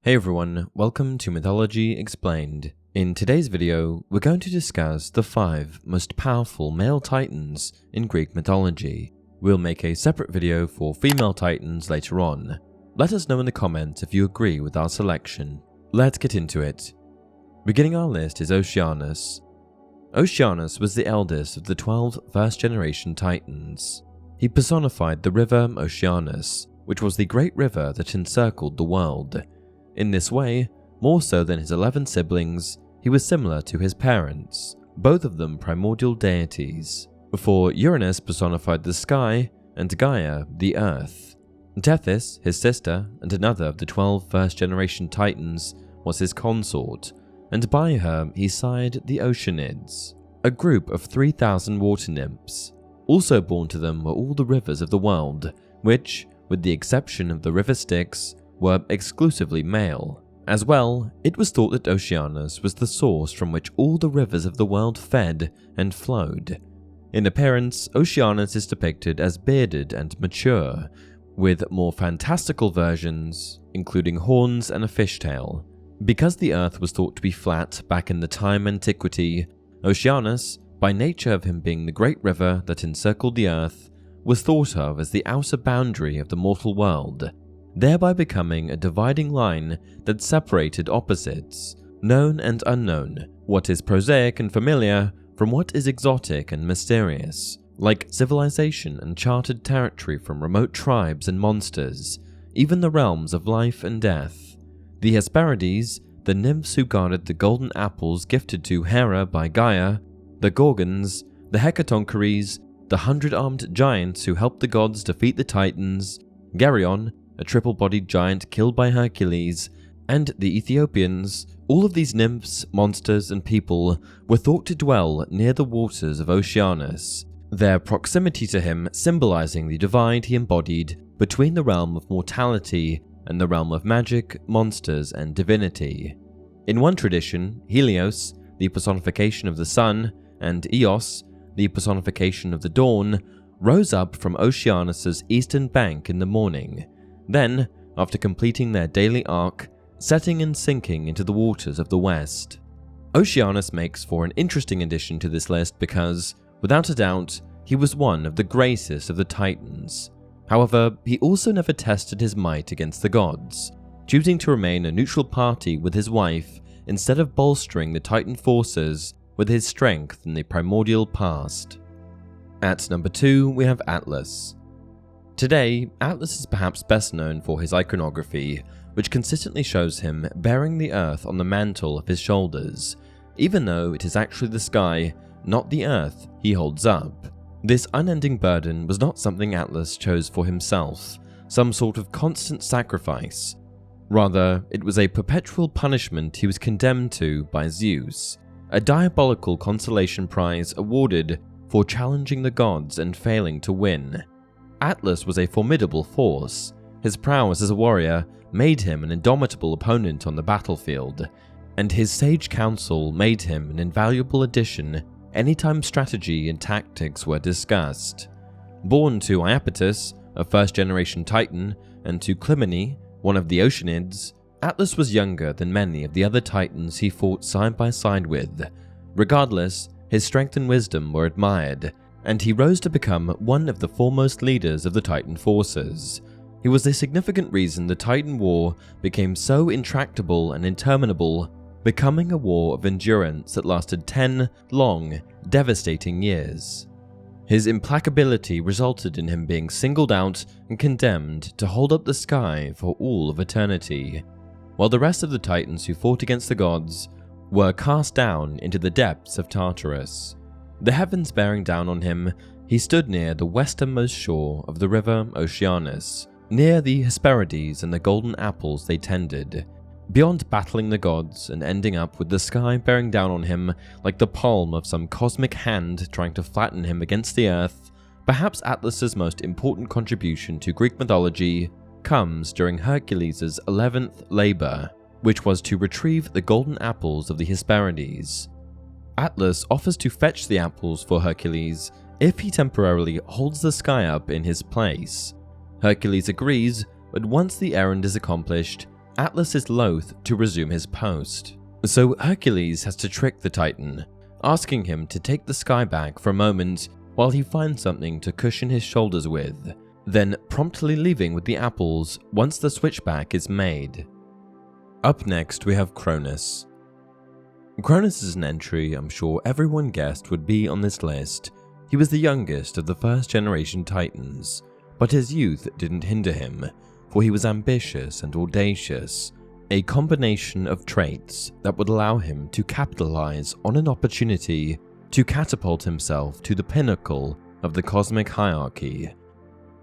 Hey everyone, welcome to Mythology Explained. In today's video, we're going to discuss the 5 most powerful male titans in Greek mythology. We'll make a separate video for female titans later on. Let us know in the comments if you agree with our selection. Let's get into it. Beginning our list is Oceanus. Oceanus was the eldest of the 12 first-generation titans. He personified the river Oceanus, which was the great river that encircled the world. In this way, more so than his 11 siblings, he was similar to his parents, both of them primordial deities, for Uranus personified the sky and Gaia the earth. Tethys, his sister, and another of the 12 first-generation titans, was his consort, and by her he sired the Oceanids, a group of 3,000 water nymphs. Also born to them were all the rivers of the world, which, with the exception of the river Styx, were exclusively male. As well, it was thought that Oceanus was the source from which all the rivers of the world fed and flowed. In appearance, Oceanus is depicted as bearded and mature, with more fantastical versions, including horns and a fishtail. Because the earth was thought to be flat back in the time antiquity, Oceanus, by nature of him being the great river that encircled the earth, was thought of as the outer boundary of the mortal world, thereby becoming a dividing line that separated opposites, known and unknown, what is prosaic and familiar from what is exotic and mysterious, like civilization and charted territory from remote tribes and monsters, even the realms of life and death. The Hesperides, the nymphs who guarded the golden apples gifted to Hera by Gaia, the Gorgons, the Hecatonchires, the 100-armed giants who helped the gods defeat the Titans, Geryon, a triple-bodied giant killed by Hercules, and the Ethiopians, all of these nymphs, monsters, and people were thought to dwell near the waters of Oceanus, their proximity to him symbolizing the divide he embodied between the realm of mortality and the realm of magic, monsters, and divinity. In one tradition, Helios, the personification of the sun, and Eos, the personification of the dawn, rose up from Oceanus's eastern bank in the morning. Then, after completing their daily arc, setting and sinking into the waters of the west. Oceanus makes for an interesting addition to this list because, without a doubt, he was one of the greatest of the Titans. However, he also never tested his might against the gods, choosing to remain a neutral party with his wife instead of bolstering the Titan forces with his strength in the primordial past. At number 2, we have Atlas. Today, Atlas is perhaps best known for his iconography, which consistently shows him bearing the earth on the mantle of his shoulders, even though it is actually the sky, not the earth, he holds up. This unending burden was not something Atlas chose for himself, some sort of constant sacrifice. Rather, it was a perpetual punishment he was condemned to by Zeus, a diabolical consolation prize awarded for challenging the gods and failing to win. Atlas was a formidable force. His prowess as a warrior made him an indomitable opponent on the battlefield, and his sage counsel made him an invaluable addition anytime strategy and tactics were discussed. Born to Iapetus, a first-generation titan, and to Clymene, one of the Oceanids, Atlas was younger than many of the other titans he fought side by side with. Regardless, his strength and wisdom were admired, and he rose to become one of the foremost leaders of the Titan forces. He was a significant reason the Titan War became so intractable and interminable, becoming a war of endurance that lasted 10 long, devastating years. His implacability resulted in him being singled out and condemned to hold up the sky for all of eternity, while the rest of the Titans who fought against the gods were cast down into the depths of Tartarus. The heavens bearing down on him, he stood near the westernmost shore of the river Oceanus, near the Hesperides and the golden apples they tended. Beyond battling the gods and ending up with the sky bearing down on him like the palm of some cosmic hand trying to flatten him against the earth, perhaps Atlas's most important contribution to Greek mythology comes during Hercules' 11th labor, which was to retrieve the golden apples of the Hesperides. Atlas offers to fetch the apples for Hercules if he temporarily holds the sky up in his place. Hercules agrees, but once the errand is accomplished, Atlas is loath to resume his post, so Hercules has to trick the Titan, asking him to take the sky back for a moment while he finds something to cushion his shoulders with, then promptly leaving with the apples once the switchback is made. Up next we have Cronus. Cronus is an entry I'm sure everyone guessed would be on this list. He was the youngest of the first generation Titans, but his youth didn't hinder him, for he was ambitious and audacious, a combination of traits that would allow him to capitalize on an opportunity to catapult himself to the pinnacle of the cosmic hierarchy.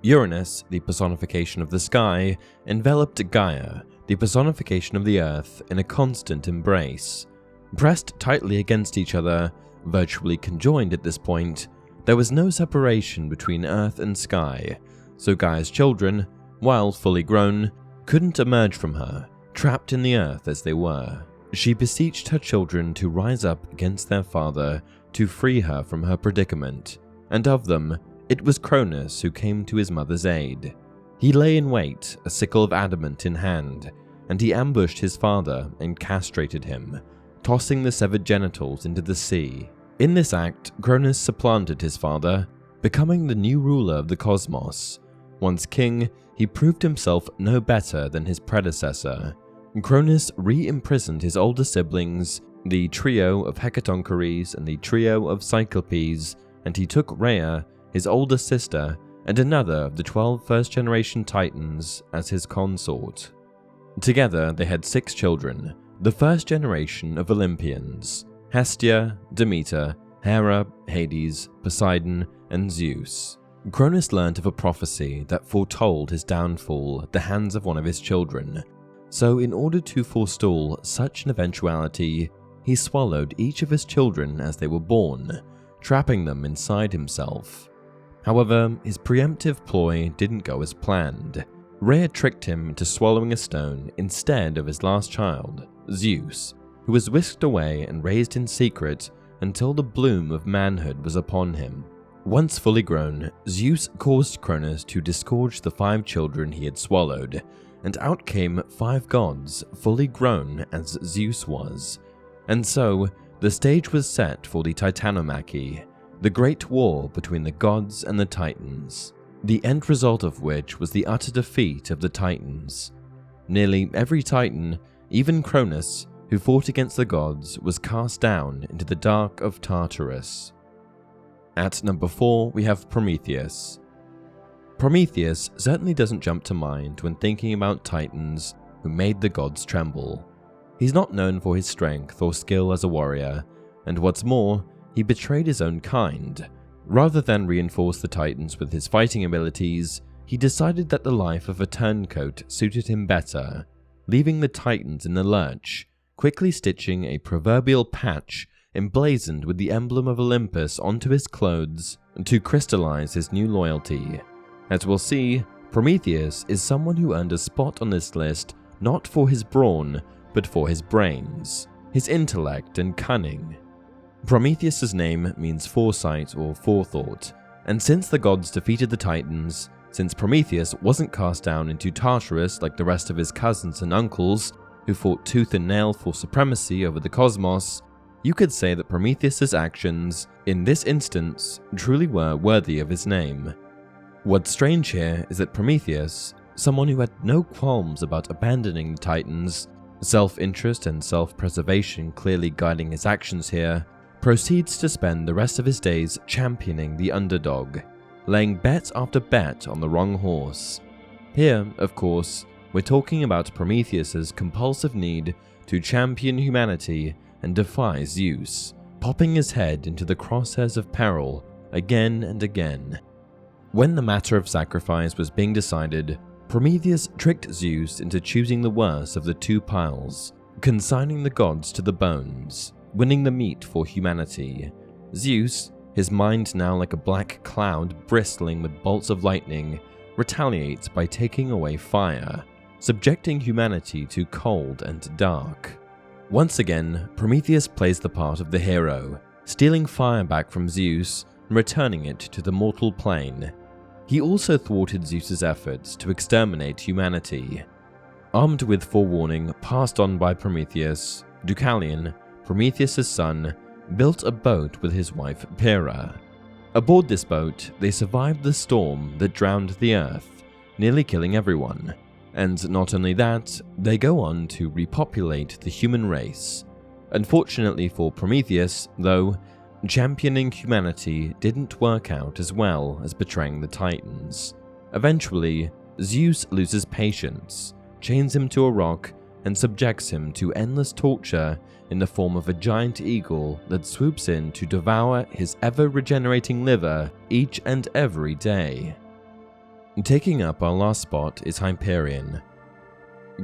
Uranus, the personification of the sky, enveloped Gaia, the personification of the earth, in a constant embrace. Pressed tightly against each other, virtually conjoined at this point, there was no separation between earth and sky, so Gaia's children, while fully grown, couldn't emerge from her, trapped in the earth as they were. She beseeched her children to rise up against their father to free her from her predicament, and of them, it was Cronus who came to his mother's aid. He lay in wait, a sickle of adamant in hand, and he ambushed his father and castrated him, tossing the severed genitals into the sea. In this act, Cronus supplanted his father, becoming the new ruler of the cosmos. Once king, he proved himself no better than his predecessor. Cronus re-imprisoned his older siblings, the trio of Hecatonchires and the trio of Cyclopes, and he took Rhea, his older sister, and another of the 12 first-generation Titans as his consort. Together they had 6 children, the first generation of Olympians: Hestia, Demeter, Hera, Hades, Poseidon, and Zeus. Cronus learnt of a prophecy that foretold his downfall at the hands of one of his children, so in order to forestall such an eventuality, he swallowed each of his children as they were born, trapping them inside himself. However, his preemptive ploy didn't go as planned. Rhea tricked him into swallowing a stone instead of his last child, Zeus, who was whisked away and raised in secret until the bloom of manhood was upon him. Once fully grown, Zeus caused Cronus to disgorge the 5 children he had swallowed, and out came 5 gods fully grown as Zeus was. And so, the stage was set for the Titanomachy, the great war between the gods and the Titans, the end result of which was the utter defeat of the Titans. Nearly every Titan, even Cronus, who fought against the gods, was cast down into the dark of Tartarus. At number 4, we have Prometheus. Prometheus certainly doesn't jump to mind when thinking about Titans who made the gods tremble. He's not known for his strength or skill as a warrior, and what's more, he betrayed his own kind. Rather than reinforce the Titans with his fighting abilities, he decided that the life of a turncoat suited him better, leaving the Titans in the lurch, quickly stitching a proverbial patch emblazoned with the emblem of Olympus onto his clothes to crystallize his new loyalty. As we'll see, Prometheus is someone who earned a spot on this list not for his brawn, but for his brains, his intellect and cunning. Prometheus's name means foresight or forethought, and since the gods defeated the Titans, since Prometheus wasn't cast down into Tartarus like the rest of his cousins and uncles, who fought tooth and nail for supremacy over the cosmos, you could say that Prometheus's actions, in this instance, truly were worthy of his name. What's strange here is that Prometheus, someone who had no qualms about abandoning the Titans, self-interest and self-preservation clearly guiding his actions here, proceeds to spend the rest of his days championing the underdog, laying bet after bet on the wrong horse. Here, of course, we're talking about Prometheus's compulsive need to champion humanity and defy Zeus, popping his head into the crosshairs of peril again and again. When the matter of sacrifice was being decided, Prometheus tricked Zeus into choosing the worse of the 2 piles, consigning the gods to the bones, winning the meat for humanity. Zeus, his mind now like a black cloud bristling with bolts of lightning, retaliates by taking away fire, subjecting humanity to cold and dark. Once again, Prometheus plays the part of the hero, stealing fire back from Zeus and returning it to the mortal plane. He also thwarted Zeus's efforts to exterminate humanity. Armed with forewarning passed on by Prometheus, Deucalion, Prometheus' son, built a boat with his wife Hera. Aboard this boat, they survived the storm that drowned the earth, nearly killing everyone. And not only that, they go on to repopulate the human race. Unfortunately for Prometheus, though, championing humanity didn't work out as well as betraying the Titans. Eventually, Zeus loses patience, chains him to a rock, and subjects him to endless torture in the form of a giant eagle that swoops in to devour his ever-regenerating liver each and every day. Taking up our last spot is Hyperion.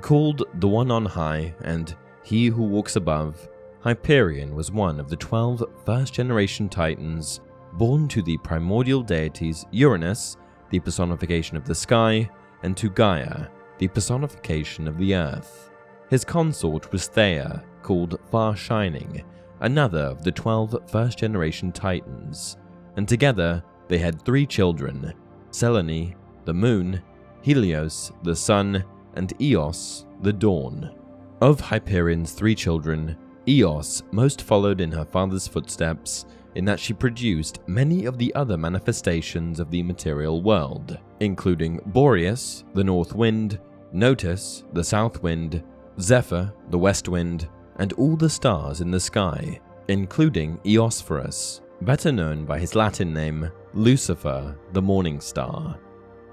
Called the One on High and He Who Walks Above, Hyperion was one of the 12 first-generation Titans born to the primordial deities Uranus, the personification of the sky, and to Gaia, the personification of the earth. His consort was Theia, called Far Shining, another of the 12 first-generation Titans, and together they had 3 children, Selene, the moon, Helios, the sun, and Eos, the dawn. Of Hyperion's 3 children, Eos most followed in her father's footsteps in that she produced many of the other manifestations of the material world, including Boreas, the north wind, Notus, the south wind, Zephyr, the west wind, and all the stars in the sky, including Eosphorus, better known by his Latin name, Lucifer, the morning star.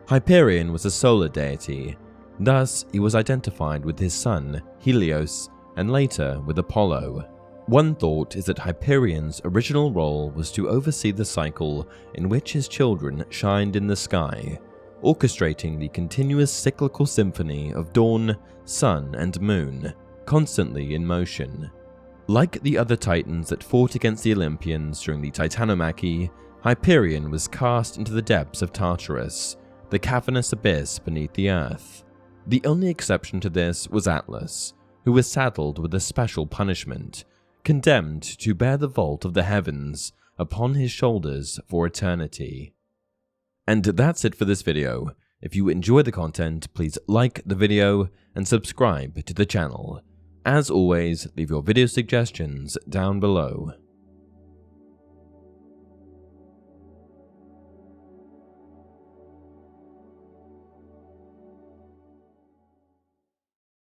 Hyperion was a solar deity, thus he was identified with his son, Helios, and later with Apollo. One thought is that Hyperion's original role was to oversee the cycle in which his children shined in the sky, orchestrating the continuous cyclical symphony of dawn, sun, and moon, constantly in motion. Like the other Titans that fought against the Olympians during the Titanomachy, Hyperion was cast into the depths of Tartarus, the cavernous abyss beneath the earth. The only exception to this was Atlas, who was saddled with a special punishment, condemned to bear the vault of the heavens upon his shoulders for eternity. And that's it for this video. If you enjoy the content, please like the video and subscribe to the channel. As always, leave your video suggestions down below.